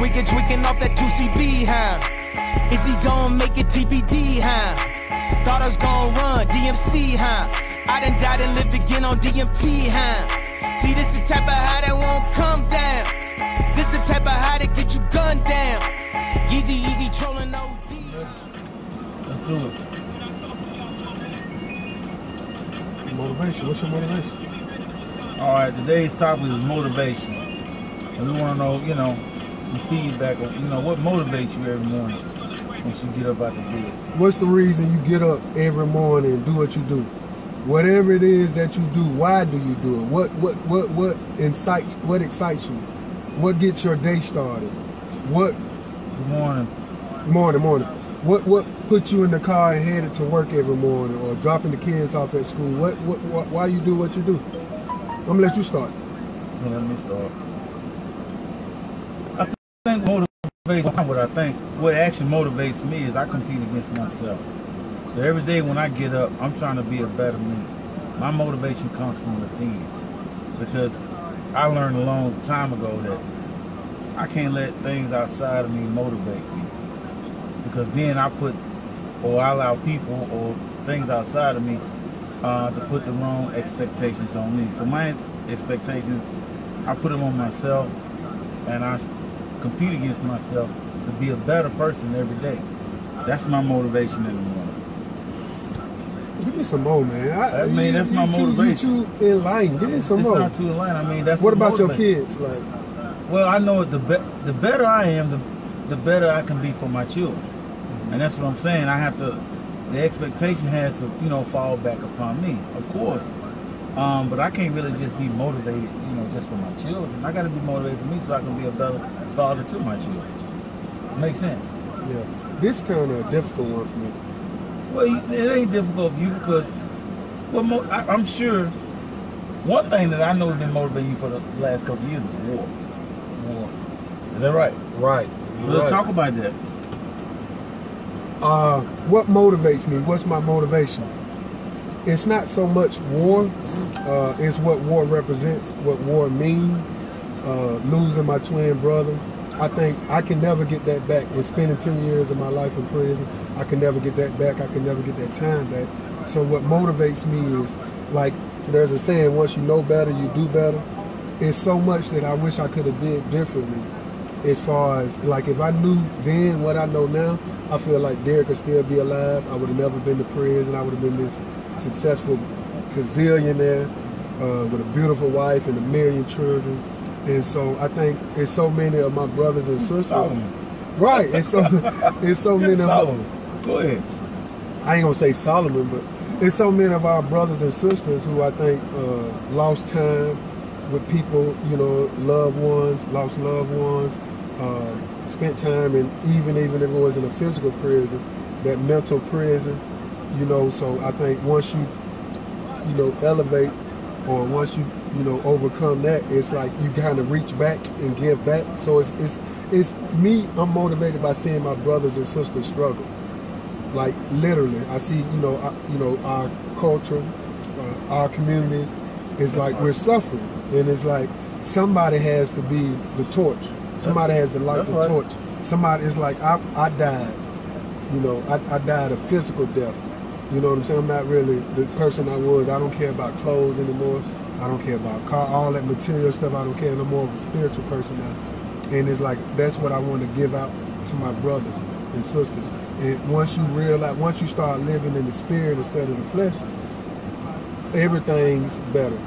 tweaking off that 2CB, huh? Is he gon' make it TBD, huh? Thought I was gon' run DMC, huh? I done died and lived again on DMT, huh? See, this the type of high that won't come down. This the type of high that get you gunned down. Easy trolling OD. Let's do it. Motivation. What's your motivation? All right, today's topic is motivation. And we want to know, you know, some feedback on, you know, what motivates you every morning once you get up out the bed. What's the reason you get up every morning and do what you do? Whatever it is that you do, why do you do it? What excites you? What gets your day started? Good morning. Morning. What puts you in the car and headed to work every morning, or dropping the kids off at school? Why you do what you do? I'm gonna let you start. Well, let me start. I think what actually motivates me is I compete against myself. So every day when I get up, I'm trying to be a better me. My motivation comes from within, because I learned a long time ago that I can't let things outside of me motivate me, because then I allow people or things outside of me to put the wrong expectations on me. So my expectations, I put them on myself, and I compete against myself to be a better person every day. That's my motivation in the morning. Give me some more, man. That's my motivation. You too enlightened. Give me some more. It's not too enlightened. I mean, that's what about your kids? Like, well, I know the better I am, the better I can be for my children, and that's what I'm saying. I have to. The expectation has to, you know, fall back upon me, of course. But I can't really just be motivated, you know, just for my children. I got to be motivated for me so I can be a better father to my children. Makes sense? Yeah. This is kind of a difficult one for me. Well, it ain't difficult for you because, well, I'm sure one thing that I know has been motivating you for the last couple of years is war. War. Is that right? Right. Let's talk about that. What motivates me? What's my motivation? It's not so much war. It's what war represents, what war means. Losing my twin brother. I think I can never get that back. And spending 10 years of my life in prison, I can never get that back. I can never get that time back. So what motivates me is, like, there's a saying, once you know better, you do better. It's so much that I wish I could have did differently. As far as, like, if I knew then what I know now, I feel like Derek could still be alive. I would have never been to prison. I would have been this successful gazillionaire with a beautiful wife and 1 million children. And so I think it's so many of my brothers and sisters. Solomon. Right. It's so many Solomon. Go ahead. I ain't gonna say Solomon, but it's so many of our brothers and sisters who I think lost time with people, you know, lost loved ones, spent time in even if it wasn't a physical prison, that mental prison, you know. So I think once you know, elevate, or once you know, overcome that, it's like you kind of reach back and give back. So it's me. I'm motivated by seeing my brothers and sisters struggle. Like, literally, I see, you know, our culture, our communities. It's like we're suffering, and it's like somebody has to be the torch. Somebody has to light the torch. Somebody is like, I died. You know, I died a physical death. You know what I'm saying? I'm not really the person I was. I don't care about clothes anymore. I don't care about all that material stuff. I don't care. I'm more of a spiritual person now. And it's like, that's what I want to give out to my brothers and sisters. And once you realize, once you start living in the spirit instead of the flesh, everything's better.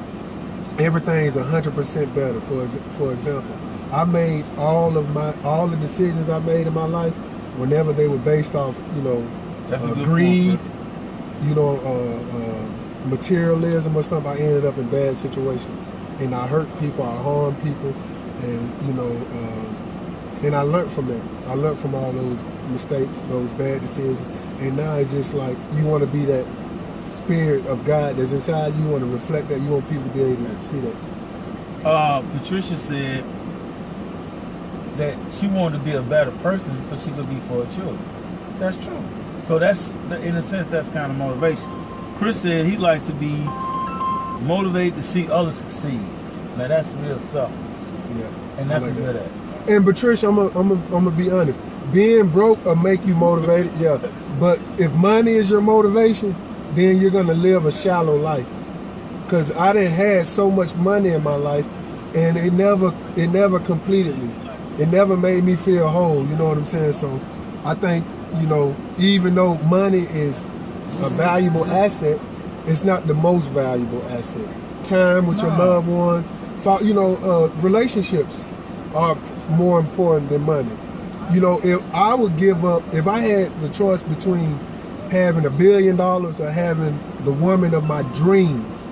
Everything's 100% better. For example, I made all the decisions I made in my life, whenever they were based off, you know, greed, you know, materialism or something, I ended up in bad situations, and I hurt people, I harmed people, and you know, and I learned from that. I learned from all those mistakes, those bad decisions, and now it's just like you want to be that spirit of God that's inside you. You want to reflect that. You want people to be able to see that. Patricia said that she wanted to be a better person so she could be for her children. That's true. So that's, in a sense, that's kind of motivation. Chris said he likes to be motivated to see others succeed. Now that's real selfless. Yeah. And that's like a good that. at. And Patricia, I'm gonna be honest. Being broke will make you motivated, yeah. But if money is your motivation, then you're gonna live a shallow life. Cause I done had so much money in my life, and it never completed me. It never made me feel whole. You know what I'm saying? So I think, you know, even though money is a valuable asset, it's not the most valuable asset. Time with your loved ones, you know, relationships are more important than money. You know, if I would give up, if I had the choice between having $1 billion or having the woman of my dreams,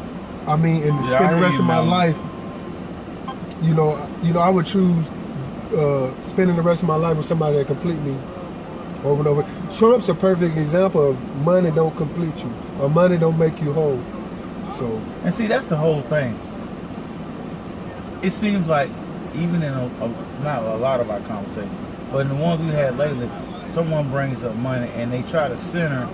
I mean, and spend the rest of my life, you know, I would choose spending the rest of my life with somebody that complete me over and over. Trump's a perfect example of money don't complete you, or money don't make you whole. So, and see, that's the whole thing. It seems like even in not a lot of our conversations, but in the ones we had lately, someone brings up money and they try to center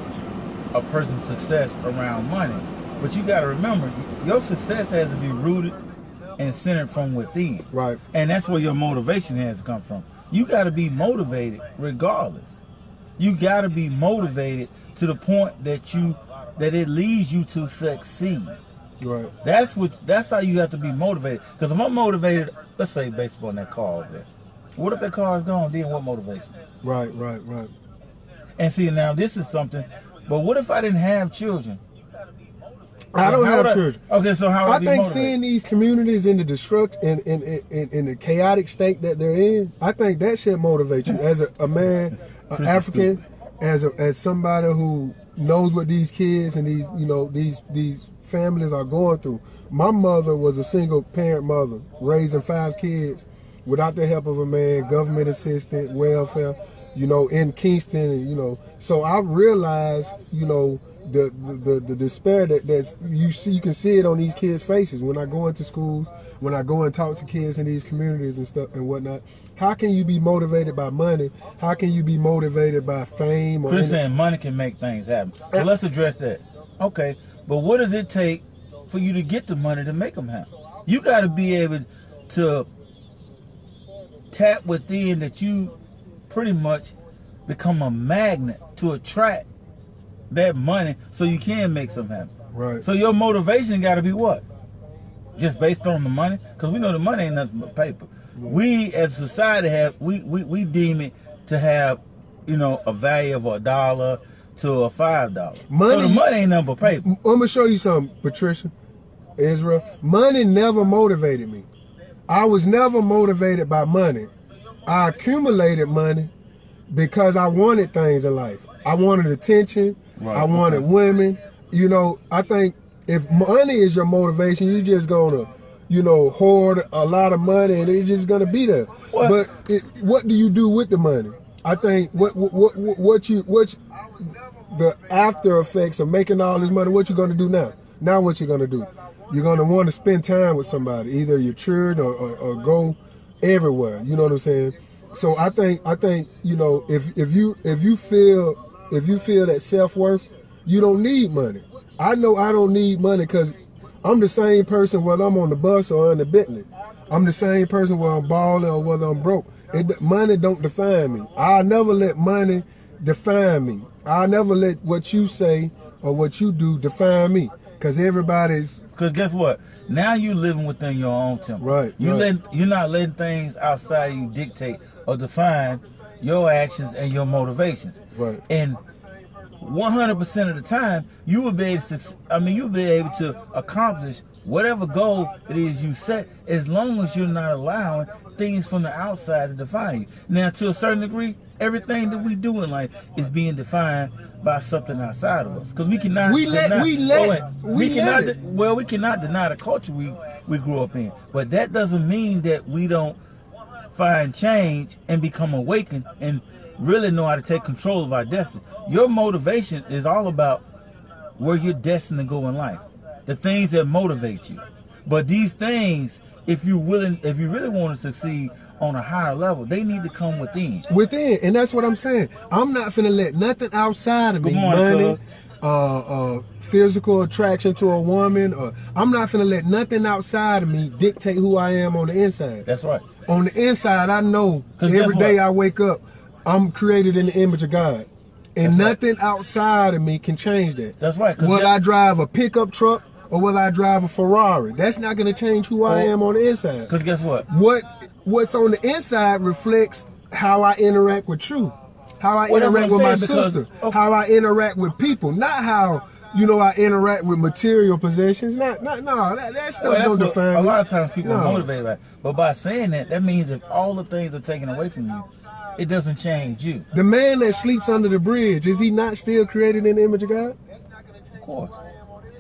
a person's success around money. But you got to remember, your success has to be rooted and centered from within. Right. And that's where your motivation has to come from. You got to be motivated regardless. You got to be motivated to the point that it leads you to succeed. Right. That's how you have to be motivated. Because if I'm motivated, let's say based upon that car over there. What if that car is gone? Then what motivates me? Right. And see, now this is something. But what if I didn't have children? I don't have children. Okay, so how would I be think motivated? Seeing these communities in the in the chaotic state that they're in, I think that should motivate you as a man, an African, as somebody who knows what these kids and these families are going through. My mother was a single parent mother, raising 5 kids without the help of a man, government assistant, welfare, in Kingston, and so I realized, the despair that's you can see it on these kids' faces when I go into schools, when I go and talk to kids in these communities and stuff and whatnot. How can you be motivated by money? How can you be motivated by fame? Chris saying money can make things happen. So let's address that. Okay, but what does it take for you to get the money to make them happen? You got to be able to tap within that you pretty much become a magnet to attract that money so you can make something happen. Right. So your motivation got to be what? Just based on the money? Because we know the money ain't nothing but paper. Yeah. We as a society we deem it to have, a value of $1 to $5. Money, so the money ain't nothing but paper. I'm going to show you something, Patricia, Israel. Money never motivated me. I was never motivated by money. I accumulated money because I wanted things in life. I wanted attention. Right. I wanted women. I think if money is your motivation, you're just gonna, hoard a lot of money and it's just gonna be there. What? But what do you do with the money? I think what the after effects of making all this money, what you gonna do now? Now what you gonna do? You're gonna want to spend time with somebody, either your children or go everywhere. You know what I'm saying? So I think if you feel that self-worth, you don't need money. I know I don't need money because I'm the same person whether I'm on the bus or in the Bentley. I'm the same person whether I'm balling or whether I'm broke. Money don't define me. I'll never let money define me. I'll never let what you say or what you do define me. Because guess what? Now you living within your own temple. Right. You're not letting things outside you dictate or define your actions and your motivations. Right. And 100% of the time, you will be able to accomplish whatever goal it is you set, as long as you're not allowing things from the outside to define you. Now, to a certain degree, everything that we do in life is being defined by something outside of us. Because we cannot deny the culture we grew up in. But that doesn't mean that we don't find change and become awakened and really know how to take control of our destiny. Your motivation is all about where you're destined to go in life. The things that motivate you. But these things, if you really want to succeed on a higher level, they need to come within. And that's what I'm saying. I'm not finna let nothing outside of me, money, physical attraction to a woman, or I'm not finna let nothing outside of me dictate who I am on the inside. That's right. On the inside, I know every day I wake up, I'm created in the image of God. And nothing outside of me can change that. That's right. Will I drive a pickup truck or will I drive a Ferrari? That's not going to change who I am on the inside. Because guess what? What's on the inside reflects how I interact with you, how I interact with my sister, how I interact with people, not how I interact with material possessions. No, that stuff don't define me. A lot of times people are motivated by it. But by saying that means if all the things are taken away from you, it doesn't change you. The man that sleeps under the bridge, is he not still created in the image of God? Of course.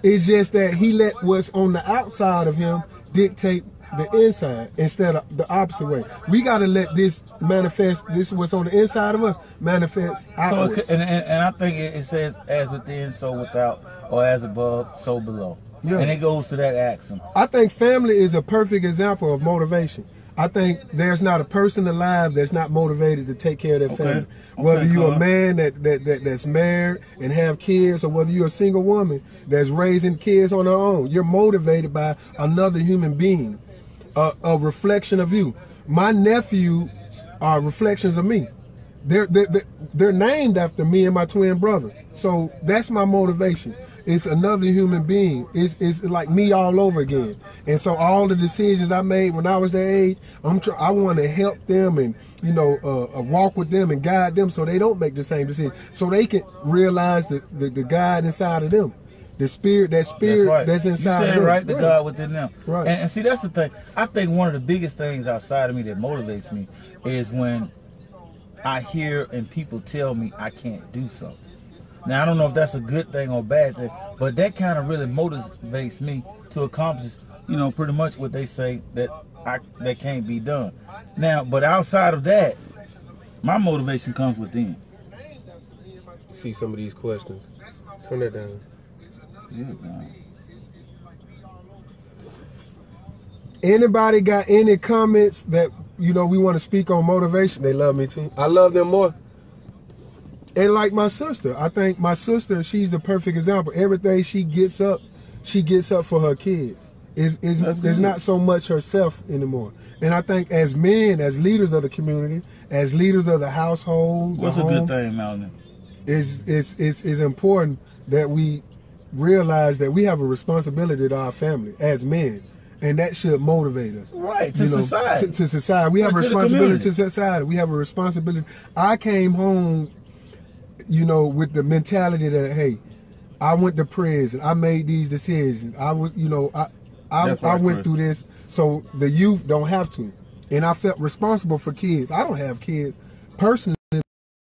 It's just that he let what's on the outside of him dictate the inside instead of the opposite way. We got to let this manifest, this what's on the inside of us, manifest outwards. So, and I think it says, as within, so without, or as above, so below. Yeah. And it goes to that axiom. I think family is a perfect example of motivation. I think there's not a person alive that's not motivated to take care of their family. Whether you're a man that's married and have kids, or whether you're a single woman that's raising kids on her own, you're motivated by another human being, a reflection of you. My nephews are reflections of me. They're named after me and my twin brother. So that's my motivation. It's another human being. It's like me all over again. And so all the decisions I made when I was their age, I want to help them and walk with them and guide them so they don't make the same decision. So they can realize the God inside of them, the spirit that's inside you said of them. Right, the God within them. Right. And see, that's the thing. I think one of the biggest things outside of me that motivates me is when I hear and people tell me I can't do something. Now, I don't know if that's a good thing or a bad thing, but that kind of really motivates me to accomplish, pretty much what they say that can't be done. Now, but outside of that, my motivation comes within. See some of these questions. Turn that down. Anybody got any comments that, we want to speak on motivation? They love me too. I love them more. And like my sister, I think my sister, she's a perfect example. Everything she gets up for her kids. It's not so much herself anymore. And I think as men, as leaders of the community, as leaders of the household, what's a good thing, Melvin? It's important that we realize that we have a responsibility to our family as men. And that should motivate us. Right, to society. To society. We have a responsibility to society. We have a responsibility. I came home with the mentality that, hey, I went to prison. I made these decisions. I was, I went through this, so the youth don't have to. And I felt responsible for kids. I don't have kids personally,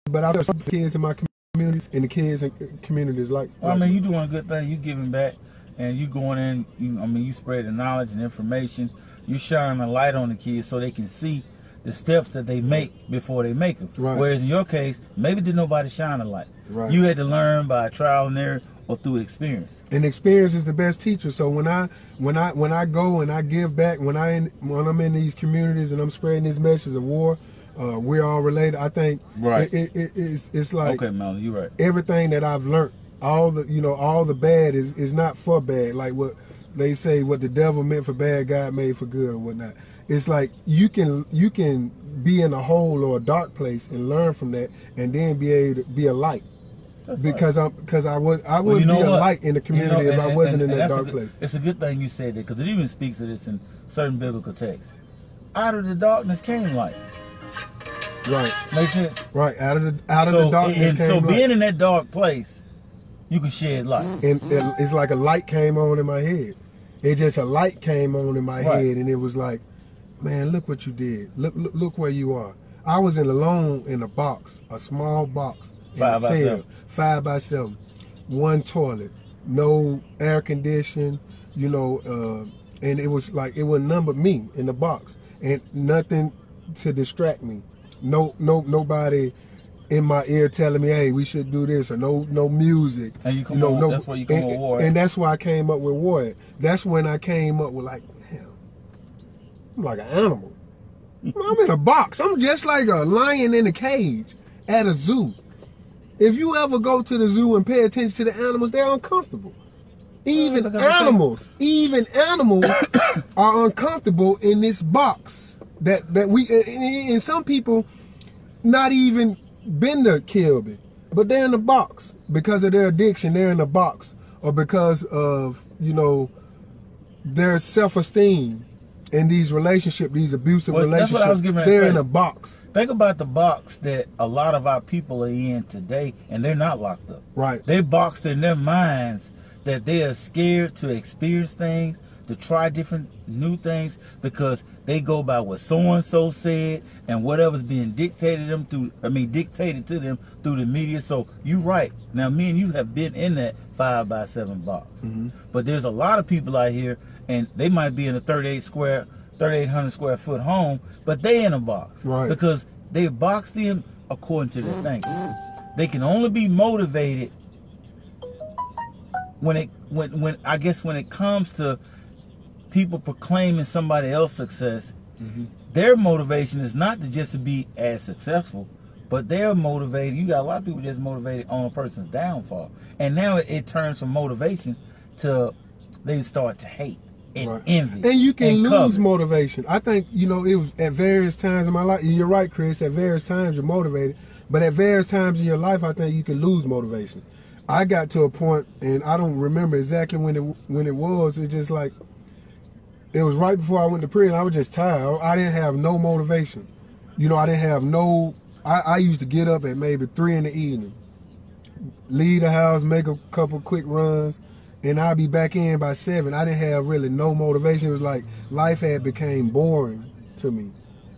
but I felt for kids in my community and the kids in communities like. Well, you doing a good thing. You giving back, and you going in. You spreading knowledge and information. You shining a light on the kids so they can see the steps that they make before they make them. Right. Whereas in your case, maybe did nobody shine a light. Right. You had to learn by trial and error or through experience. And experience is the best teacher. So when I go and I give back, when I'm in these communities and I'm spreading this message of war, we're all related. I think it's like, okay, Melvin, you're right. Everything that I've learned, all the bad is not for bad. Like what they say, what the devil meant for bad, God made for good or whatnot. It's like you can be in a hole or a dark place and learn from that, and then be able to be a light. That's because right. I wouldn't be a light in the community if I wasn't in that dark place. It's a good thing you said that, because it even speaks of this in certain biblical texts. Out of the darkness came light. Right. Make sense? Right. Out of the darkness came light. So being in that dark place, you can shed light. And it's like a light came on in my head. It just a light came on in my head, and it was like, man, look what you did. Look where you are. I was alone in a box, a small box, in a cell, 5 by 7, one toilet, no air condition, and it was like, it was none but me in the box, and nothing to distract me. Nobody in my ear telling me, hey, we should do this, or no music. And you that's where you come up with war. And that's why I came up with war. That's when I came up with, like, I'm like an animal. I'm in a box. I'm just like a lion in a cage at a zoo. If you ever go to the zoo and pay attention to the animals, they're uncomfortable. Even animals are uncomfortable in this box that we, and some people not even been to Kilby, but they're in the box because of their addiction. They're in the box, or because of, you know, their self-esteem in these relationships, these abusive relationships. That's what I was getting ready to say. They're in a box. Think about the box that a lot of our people are in today, and they're not locked up. Right. They're boxed in their minds that they are scared to experience things, to try different new things, because they go by what so-and-so said and whatever's being dictated to them through the media. So you're right. Now, me and you have been in that 5x7 box. But there's a lot of people out here, and they might be in a 3,800 square foot home, but they in a box. Right. Because they boxed in according to the thing. They can only be motivated when it comes to people proclaiming somebody else's success. Their motivation is not to be as successful, but they're motivated. You got a lot of people just motivated on a person's downfall, and now it turns from motivation to they start to hate and envy. And you can lose motivation. I think, you know, it was at various times in my life. You're right, Chris. At various times you're motivated, but at various times in your life, I think you can lose motivation. I got to a point, and I don't remember exactly when it was. It's just like, it was right before I went to prison. I was just tired. I didn't have no motivation. You know, I didn't have no. I used to get up at maybe 3 in the evening, leave the house, make a couple quick runs, and I'd be back in by 7. I didn't have really no motivation. It was like life had became boring to me.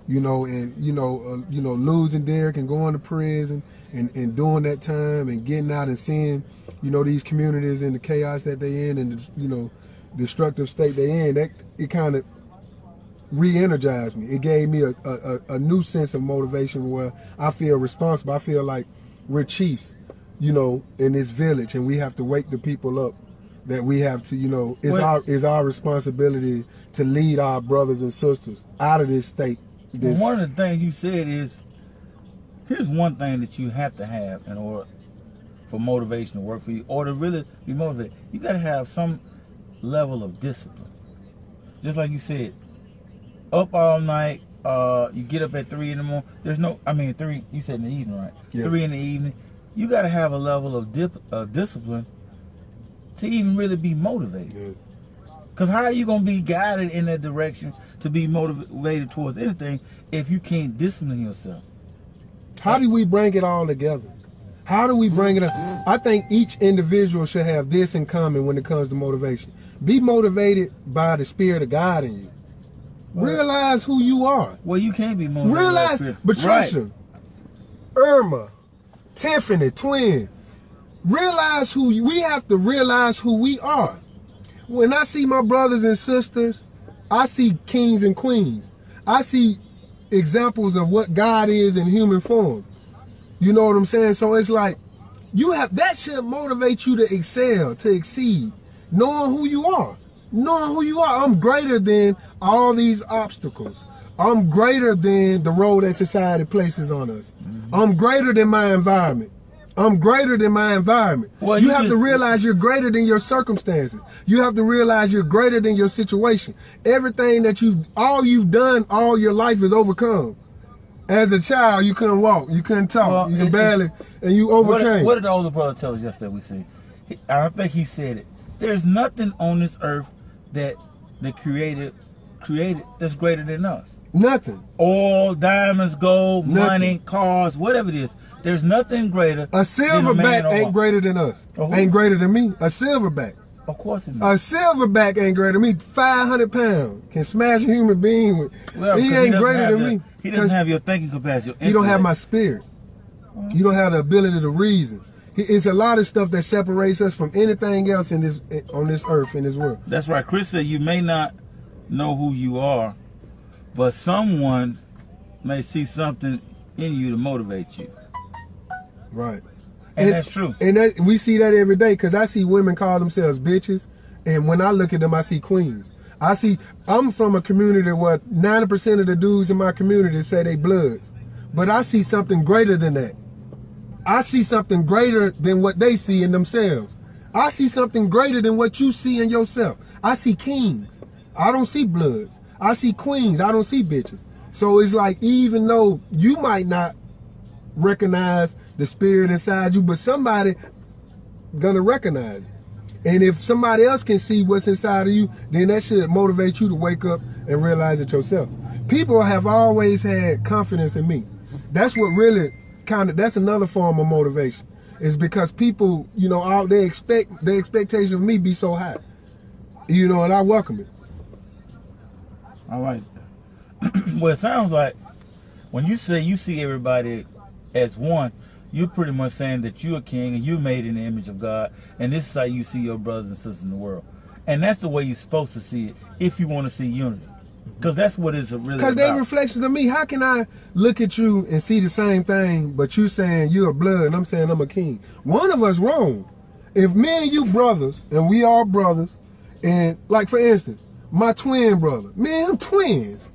You know, and losing Derek and going to prison and doing that time and getting out and seeing, you know, these communities and the chaos that they in and the, you know, destructive state they in, that it kind of re-energized me. It gave me a new sense of motivation where I feel responsible. I feel like we're chiefs, you know, in this village, and we have to wake the people up. That we have to, you know, it's our responsibility to lead our brothers and sisters out of this state. One of the things you said is, here's one thing that you have to have in order for motivation to work for you, or to really be motivated. You got to have some level of discipline. Just like you said, up all night, you get up at 3 in the morning. There's no, 3, you said in the evening, right? Yeah. 3 in the evening. You got to have a level of discipline to even really be motivated. Yeah. Because how are you going to be guided in that direction to be motivated towards anything if you can't discipline yourself? How do we bring it all together? How do we bring it up? I think each individual should have this in common when it comes to motivation. Be motivated by the Spirit of God in you. Realize who you are. Well, you can't be motivated. Realize, Patricia, Irma, Tiffany, twin. Realize we have to realize who we are. When I see my brothers and sisters, I see kings and queens. I see examples of what God is in human form. You know what I'm saying? So it's like, that should motivate you to excel, to exceed, knowing who you are. Knowing who you are. I'm greater than all these obstacles. I'm greater than the role that society places on us. I'm greater than my environment. I'm greater than my environment. Well, you have to realize you're greater than your circumstances. You have to realize you're greater than your situation. Everything that you've done all your life is overcome. As a child, you couldn't walk, you couldn't talk, you could barely, and you overcame. What did the older brother tell us yesterday? We see. I think he said it. There's nothing on this earth that the Creator created that's greater than us. Nothing. Oil, diamonds, gold, money, cars, whatever it is. There's nothing greater. A silverback ain't greater than us. Ain't greater than me. A silverback. Of course it's not. A silverback ain't greater than me. 500 pounds. Can smash a human being with. Well, he ain't greater than me. He doesn't have your thinking capacity. You don't have my spirit. You don't have the ability to reason. It's a lot of stuff that separates us from anything else on this earth, in this world. That's right. Chris said you may not know who you are, but someone may see something in you to motivate you. Right. And that's true. And we see that every day, because I see women call themselves bitches, and when I look at them, I see queens. I'm from a community where 90% of the dudes in my community say they bloods, but I see something greater than that. I see something greater than what they see in themselves. I see something greater than what you see in yourself. I see kings. I don't see bloods. I see queens. I don't see bitches. So it's like, even though you might not recognize the spirit inside you, but somebody gonna recognize it. And if somebody else can see what's inside of you, then that should motivate you to wake up and realize it yourself. People have always had confidence in me. That's what really that's another form of motivation. Is because people, you know, their expectations of me be so high. You know, and I welcome it. I like that. Well, it sounds like when you say you see everybody as one, you're pretty much saying that you're a king and you're made in the image of God, and this is how you see your brothers and sisters in the world. And that's the way you're supposed to see it if you want to see unity. Because that's what it's really about. Because they're reflections of me. How can I look at you and see the same thing, but you saying you're a blood and I'm saying I'm a king? One of us wrong. If me and you brothers, and we are brothers, and like for instance, my twin brother, me and him twins.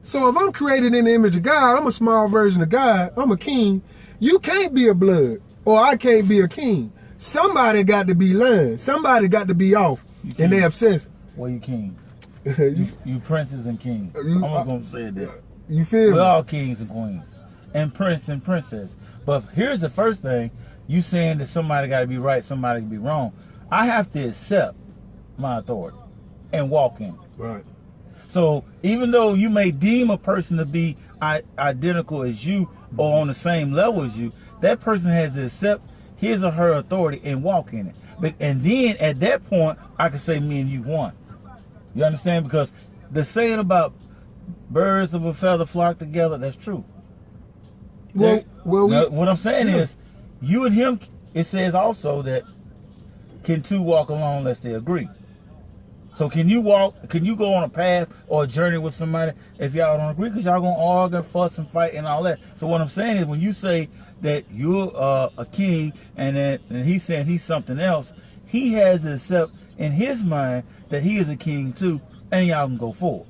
So if I'm created in the image of God, I'm a small version of God, I'm a king. You can't be a blood, or I can't be a king. Somebody got to be lying. Somebody got to be off, and they obsessed. Well, you kings. you princes and kings. I'm not going to say that. You feel We're all kings and queens, and prince and princess. But here's the first thing. You saying that somebody got to be right, somebody can be wrong. I have to accept my authority and walk in it. Right. So even though you may deem a person to be identical as you or on the same level as you, that person has to accept his or her authority and walk in it. And then at that point, I can say me and you one. You understand? Because the saying about birds of a feather flock together, that's true. Well, what I'm saying is, you and him, it says also that can two walk alone unless they agree. So can you go on a path or a journey with somebody if y'all don't agree? Because y'all going to argue, fuss, and fight and all that. So what I'm saying is, when you say that you're a king and he's saying he's something else, he has to accept in his mind that he is a king too, and y'all can go forward.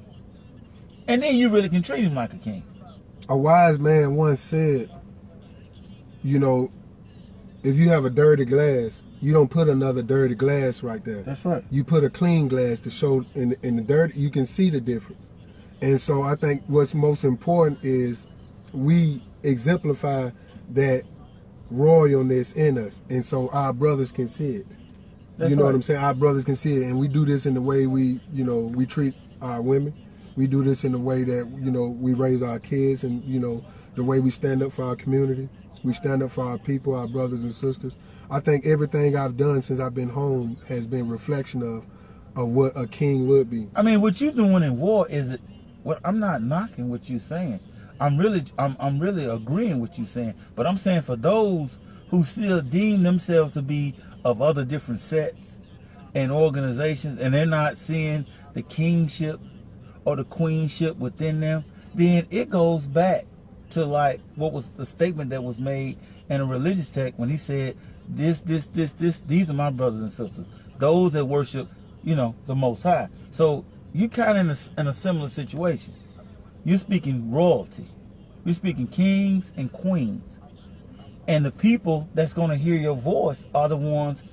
And then you really can treat him like a king. A wise man once said, you know, if you have a dirty glass, you don't put another dirty glass right there. That's right. You put a clean glass to show in the dirty, you can see the difference. And so I think what's most important is we exemplify that royalness in us. And so our brothers can see it. That's you know right. what I'm saying? Our brothers can see it. And we do this in the way we treat our women. We do this in the way that, we raise our kids, and, the way we stand up for our community. We stand up for our people, our brothers and sisters. I think everything I've done since I've been home has been reflection of what a king would be. I mean, what you doing in war I'm not knocking what you're saying. I'm really agreeing with you saying, but I'm saying for those who still deem themselves to be of other different sets and organizations, and they're not seeing the kingship or the queenship within them, then it goes back to like what was the statement that was made in a religious text when he said, these are my brothers and sisters, those that worship, the Most High. So you kind of in a similar situation. You're speaking royalty. You're speaking kings and queens. And the people that's going to hear your voice are the ones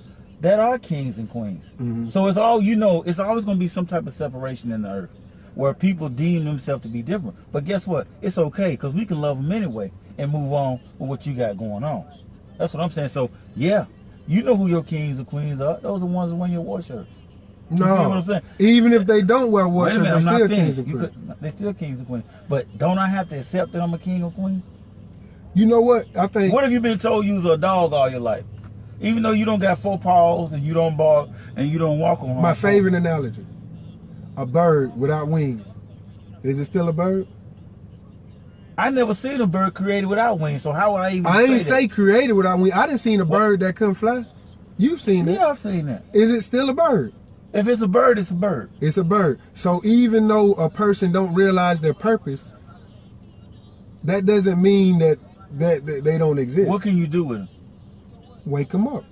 that are kings and queens. Mm-hmm. So it's always going to be some type of separation in the earth where people deem themselves to be different. But guess what? It's okay, because we can love them anyway and move on with what you got going on. That's what I'm saying. So, yeah, you know who your kings and queens are. Those are the ones that wear your war shirts. You see what I'm saying? Even if they don't wear war shirts, they're still kings and queens. They're still kings and queens. But don't I have to accept that I'm a king or queen? You know what? I think... What if you been told you was a dog all your life? Even though you don't got 4 paws and you don't bark and you don't walk on... My favorite analogy. A bird without wings. Is it still a bird? I never seen a bird created without wings, so how would I even say created without wings. I didn't see a bird that couldn't fly. You've seen it. Yeah, I've seen that. Is it still a bird? If it's a bird, it's a bird. It's a bird. So even though a person don't realize their purpose, that doesn't mean that they don't exist. What can you do with them? Wake them up.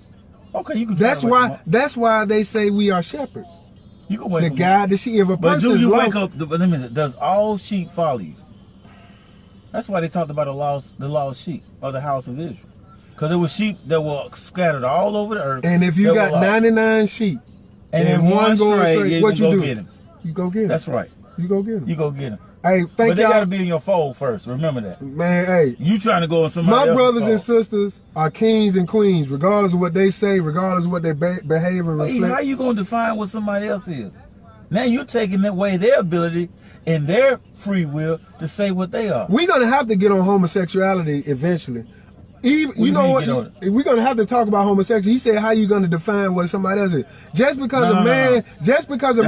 Okay, you can. That's why they say we are shepherds. You can wake the them guy, up. the sheep. If a but person do you lost, wake up? Let me say, does all sheep follow you? That's why they talked about the lost sheep or the house of Israel. Because there were sheep that were scattered all over the earth. And if you got 99 sheep, and if one goes astray, what you do? Get him. You go get him. That's right. You go get him. You go get him. Hey, but they got to be in your fold first. Remember that. Man, hey. You trying to go in somebody else's My brothers fold. and sisters are kings and queens, regardless of what they say, regardless of what their behavior reflects. How you going to define what somebody else is? Now you're taking away their ability and their free will to say what they are. We're going to have to get on homosexuality eventually. Even, you know what? We're going to have to talk about homosexuality. He said, how you going to define what somebody else is? Just because a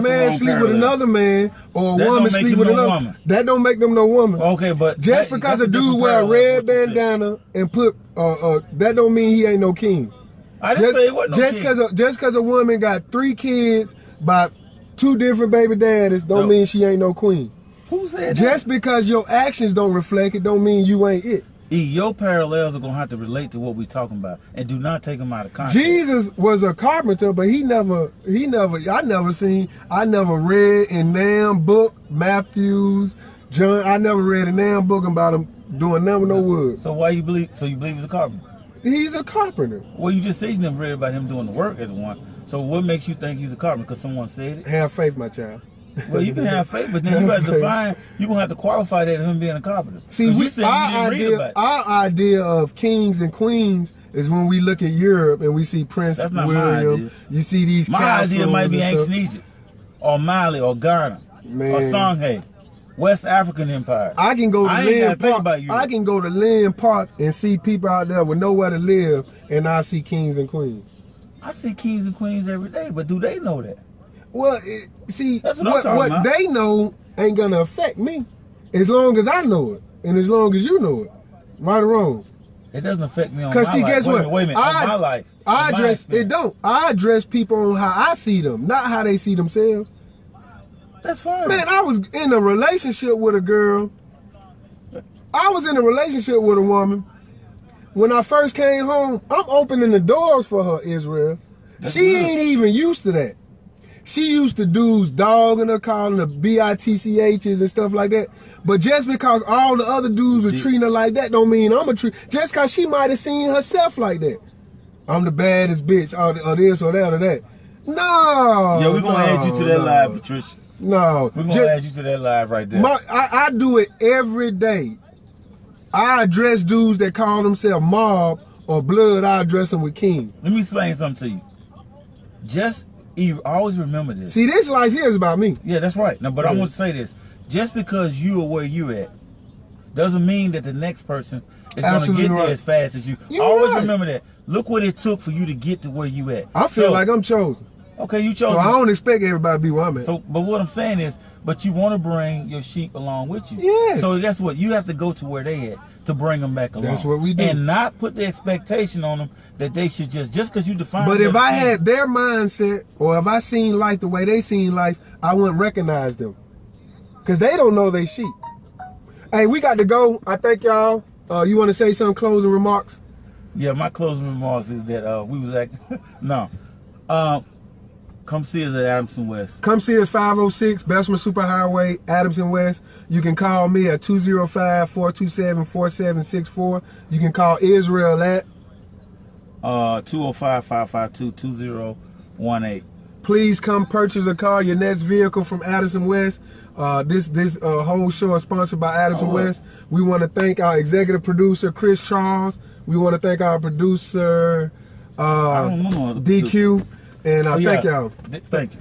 man sleep with another man or a woman sleep with another woman, that don't make them no woman. Okay, but just because a dude wear a red bandana and put that don't mean he ain't no king. I didn't say it wasn't no king. Just because a woman got 3 kids by 2 different baby daddies don't mean she ain't no queen. Who said that? Just because your actions don't reflect it don't mean you ain't it. Your parallels are gonna have to relate to what we're talking about, and do not take them out of context. Jesus was a carpenter, but I never read in damn book, Matthews, John. I never read a damn book about him doing nothing with no wood. So why you believe? So you believe he's a carpenter? He's a carpenter. Well, you just said you never read about him doing the work as one. So what makes you think he's a carpenter? Because someone said it. Have faith, my child. Well, you can have faith, but then you got to define. You're gonna have to qualify that as him being a carpenter. See, our idea of kings and queens is when we look at Europe and we see Prince William. You see these. My idea might be ancient Egypt, or Mali, or Ghana, or Songhai, West African Empire. I can go to Lynn Park. I can go to Lynn Park and see people out there with nowhere to live, and I see kings and queens. I see kings and queens every day, but do they know that? Well, see, what they know ain't gonna affect me, as long as I know it, and as long as you know it, right or wrong. It doesn't affect me on my life. Because see, guess what? Wait a minute, on my life. I address people on how I see them, not how they see themselves. That's fine. Man, I was in a relationship with a girl. I was in a relationship with a woman. When I first came home, I'm opening the doors for her, Israel. She ain't even used to that. She used to dudes dogging her, calling her bitchs and stuff like that. But just because all the other dudes were treating her like that don't mean I'm a treat. Just because she might have seen herself like that. I'm the baddest bitch, or this or that or that. No. Yeah, we're going to add you to that live, Patricia. No. We're going to add you to that live right there. I do it every day. I address dudes that call themselves mob or blood, I address them with king. Let me explain something to you. Just always remember this. See, this life here is about me. Yeah, that's right. No, but I want to say this. Just because you are where you're at doesn't mean that the next person is going to get there as fast as you. Always remember that. Look what it took for you to get to where you at. I feel like I'm chosen. Okay, you chosen. So I don't expect everybody to be where I'm at. So, but what I'm saying is, but you want to bring your sheep along with you. Yes. So guess what? You have to go to where they at to bring them back along. That's what we do. And not put the expectation on them that they should just because you define. But if I had their mindset, or if I seen life the way they seen life, I wouldn't recognize them. Because they don't know they sheep. Hey, we got to go. I thank y'all. You want to say some closing remarks? Yeah, my closing remarks is that we was at come see us at Adamson West. Come see us 506 Bessemer Superhighway, Adamson West. You can call me at 205-427-4764. You can call Israel at 205-552-2018. Please come purchase a car, your next vehicle from Adamson West. This whole show is sponsored by Adamson West. We want to thank our executive producer, Chris Charles. We want to thank our producer, DQ. And thank y'all. Thank you.